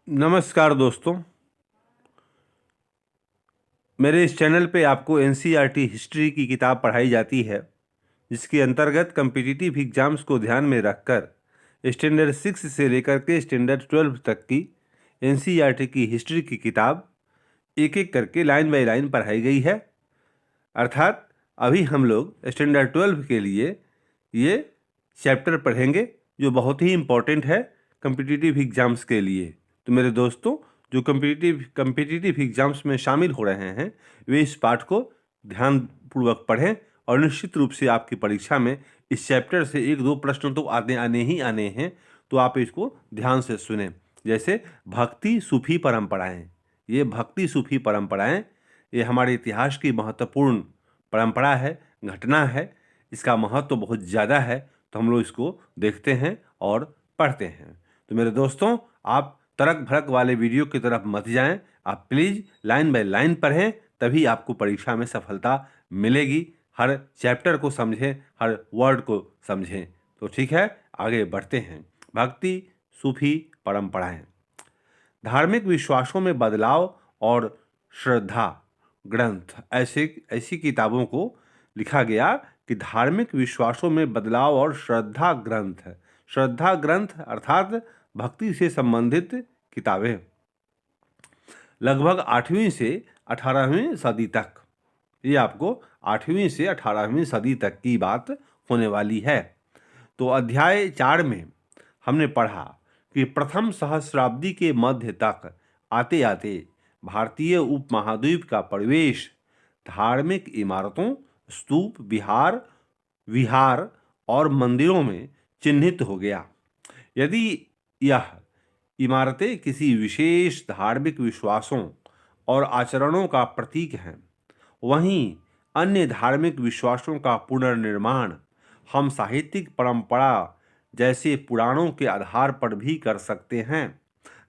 नमस्कार दोस्तों। मेरे इस चैनल पे आपको एनसीईआरटी हिस्ट्री की किताब पढ़ाई जाती है, जिसके अंतर्गत कम्पिटिटिव एग्जाम्स को ध्यान में रखकर स्टैंडर्ड 6 से लेकर के स्टैंडर्ड 12 तक की एनसीईआरटी की हिस्ट्री की किताब एक एक करके लाइन बाय लाइन पढ़ाई गई है। अर्थात अभी हम लोग स्टैंडर्ड 12 के लिए ये चैप्टर पढ़ेंगे, जो बहुत ही इम्पोर्टेंट है कम्पिटिटिव एग्जाम्स के लिए। तो मेरे दोस्तों, जो कम्पिटिटिव एग्जाम्स में शामिल हो रहे हैं, वे इस पाठ को ध्यानपूर्वक पढ़ें और निश्चित रूप से आपकी परीक्षा में इस चैप्टर से एक दो प्रश्न तो आने ही आने हैं, तो आप इसको ध्यान से सुनें। जैसे भक्ति सूफी परंपराएं, ये भक्ति सूफी परंपराएं ये हमारे इतिहास की महत्वपूर्ण परंपरा है, घटना है। इसका महत्व बहुत ज़्यादा है, तो हम लोग इसको देखते हैं और पढ़ते हैं। तो मेरे दोस्तों, आप तड़क भड़क वाले वीडियो की तरफ मत जाएं। आप प्लीज़ लाइन बाय लाइन पढ़ें, तभी आपको परीक्षा में सफलता मिलेगी। हर चैप्टर को समझें, हर वर्ड को समझें। तो ठीक है, आगे बढ़ते हैं। भक्ति सूफी परंपराएं। धार्मिक विश्वासों में बदलाव और श्रद्धा ग्रंथ, ऐसी किताबों को लिखा गया कि धार्मिक विश्वासों में बदलाव और श्रद्धा ग्रंथ। श्रद्धा ग्रंथ अर्थात भक्ति से संबंधित किताबें लगभग 8वीं से 18वीं सदी तक, ये आपको 8वीं से 18वीं सदी तक की बात होने वाली है। तो अध्याय 4 में हमने पढ़ा कि प्रथम सहस्राब्दी के मध्य तक आते आते भारतीय उपमहाद्वीप का प्रवेश धार्मिक इमारतों, स्तूप, विहार और मंदिरों में चिन्हित हो गया। यदि यह इमारतें किसी विशेष धार्मिक विश्वासों और आचरणों का प्रतीक हैं, वहीं अन्य धार्मिक विश्वासों का पुनर्निर्माण हम साहित्यिक परंपरा जैसे पुराणों के आधार पर भी कर सकते हैं,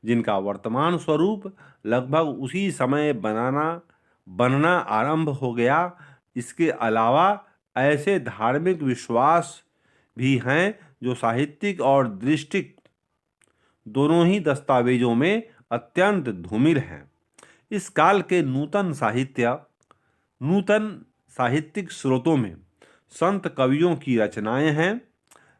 जिनका वर्तमान स्वरूप लगभग उसी समय बनना आरंभ हो गया। इसके अलावा ऐसे धार्मिक विश्वास भी हैं जो साहित्यिक और दृष्टिक दोनों ही दस्तावेजों में अत्यंत धूमिल हैं। इस काल के नूतन साहित्यिक स्रोतों में संत कवियों की रचनाएं हैं,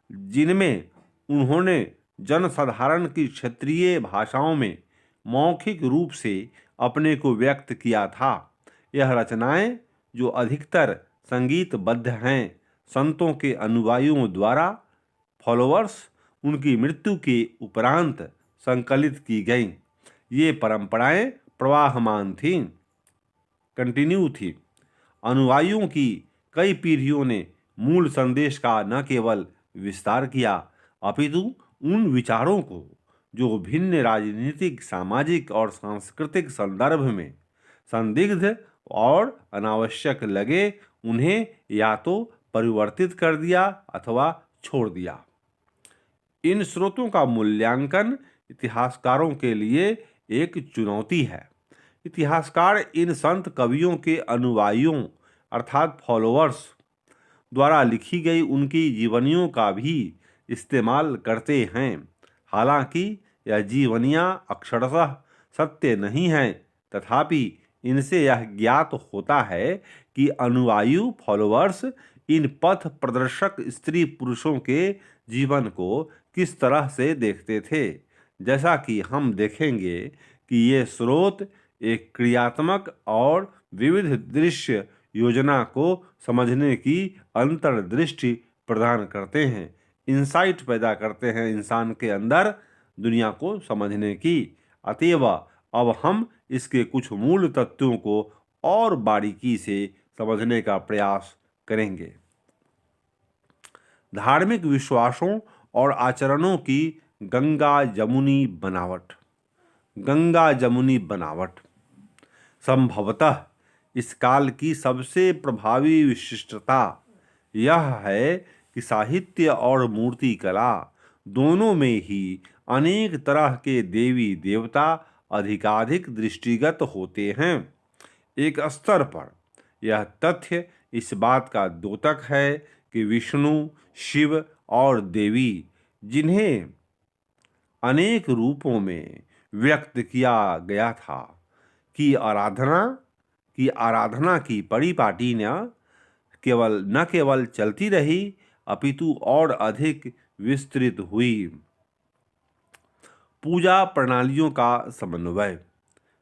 जिनमें उन्होंने जनसाधारण की क्षेत्रीय भाषाओं में मौखिक रूप से अपने को व्यक्त किया था। यह रचनाएं, जो अधिकतर संगीतबद्ध हैं, संतों के अनुयायियों द्वारा फॉलोअर्स उनकी मृत्यु के उपरांत संकलित की गईं। ये परंपराएं प्रवाहमान थीं, कंटिन्यू थी। अनुयायियों की कई पीढ़ियों ने मूल संदेश का न केवल विस्तार किया, अपितु उन विचारों को जो भिन्न राजनीतिक, सामाजिक और सांस्कृतिक संदर्भ में संदिग्ध और अनावश्यक लगे, उन्हें या तो परिवर्तित कर दिया अथवा छोड़ दिया। इन स्रोतों का मूल्यांकन इतिहासकारों के लिए एक चुनौती है। इतिहासकार इन संत कवियों के अनुयायियों अर्थात फॉलोअर्स द्वारा लिखी गई उनकी जीवनियों का भी इस्तेमाल करते हैं। हालांकि यह जीवनियाँ अक्षरशः सत्य नहीं हैं, तथापि इनसे यह ज्ञात होता है कि अनुयायी फॉलोअर्स इन पथ प्रदर्शक स्त्री पुरुषों के जीवन को किस तरह से देखते थे। जैसा कि हम देखेंगे कि ये स्रोत एक क्रियात्मक और विविध दृश्य योजना को समझने की अंतर्दृष्टि प्रदान करते हैं, इंसाइट पैदा करते हैं इंसान के अंदर दुनिया को समझने की। अतएव अब हम इसके कुछ मूल तत्वों को और बारीकी से समझने का प्रयास करेंगे। धार्मिक विश्वासों और आचरणों की गंगा जमुनी बनावट। गंगा जमुनी बनावट संभवतः इस काल की सबसे प्रभावी विशिष्टता यह है कि साहित्य और मूर्ति कला दोनों में ही अनेक तरह के देवी देवता अधिकाधिक दृष्टिगत होते हैं। एक स्तर पर यह तथ्य इस बात का द्योतक है कि विष्णु, शिव और देवी, जिन्हें अनेक रूपों में व्यक्त किया गया था कि आराधना की परिपाटी न केवल चलती रही अपितु और अधिक विस्तृत हुई। पूजा प्रणालियों का समन्वय।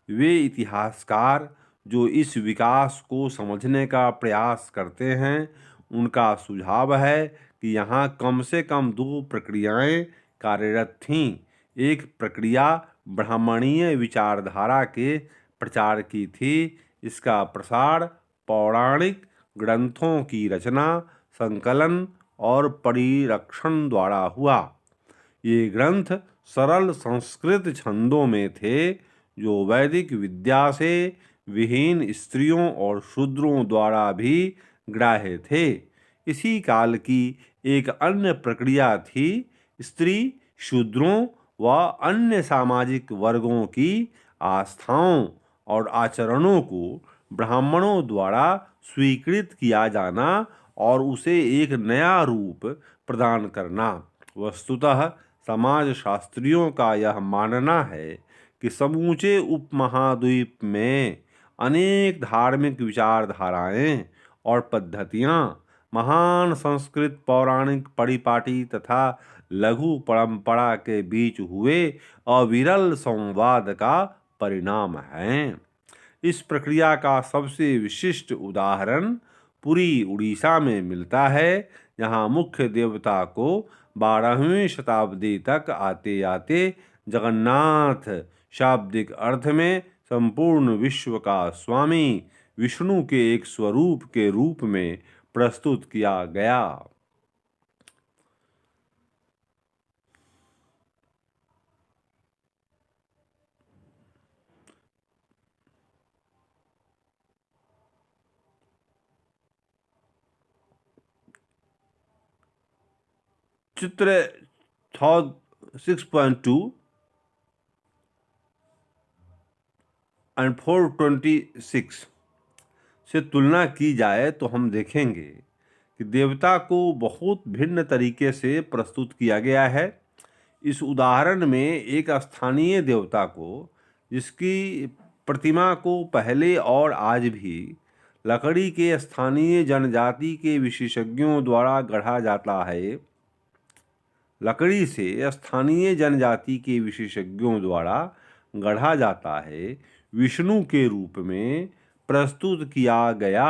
वे इतिहासकार जो इस विकास को समझने का प्रयास करते हैं, उनका सुझाव है कि यहाँ कम से कम दो प्रक्रियाएं कार्यरत थीं। एक प्रक्रिया ब्राह्मणीय विचारधारा के प्रचार की थी। इसका प्रसार पौराणिक ग्रंथों की रचना, संकलन और परिरक्षण द्वारा हुआ। ये ग्रंथ सरल संस्कृत छंदों में थे, जो वैदिक विद्या से विहीन स्त्रियों और शूद्रों द्वारा भी ग्राह्य थे। इसी काल की एक अन्य प्रक्रिया थी स्त्री, शूद्रों व अन्य सामाजिक वर्गों की आस्थाओं और आचरणों को ब्राह्मणों द्वारा स्वीकृत किया जाना और उसे एक नया रूप प्रदान करना। वस्तुतः समाजशास्त्रियों का यह मानना है कि समूचे उपमहाद्वीप में अनेक धार्मिक विचारधाराएं और पद्धतियां महान संस्कृत पौराणिक परिपाटी तथा लघु परंपरा के बीच हुए अविरल संवाद का परिणाम हैं। इस प्रक्रिया का सबसे विशिष्ट उदाहरण पुरी उड़ीसा में मिलता है, जहाँ मुख्य देवता को 12वीं शताब्दी तक आते आते जगन्नाथ शाब्दिक अर्थ में संपूर्ण विश्व का स्वामी विष्णु के एक स्वरूप के रूप में प्रस्तुत किया गया। चित्र 6.2 एंड 426 से तुलना की जाए तो हम देखेंगे कि देवता को बहुत भिन्न तरीके से प्रस्तुत किया गया है। इस उदाहरण में एक स्थानीय देवता को, जिसकी प्रतिमा को पहले और आज भी लकड़ी के स्थानीय जनजाति के विशेषज्ञों द्वारा गढ़ा जाता है, लकड़ी से स्थानीय जनजाति के विशेषज्ञों द्वारा गढ़ा जाता है, विष्णु के रूप में प्रस्तुत किया गया।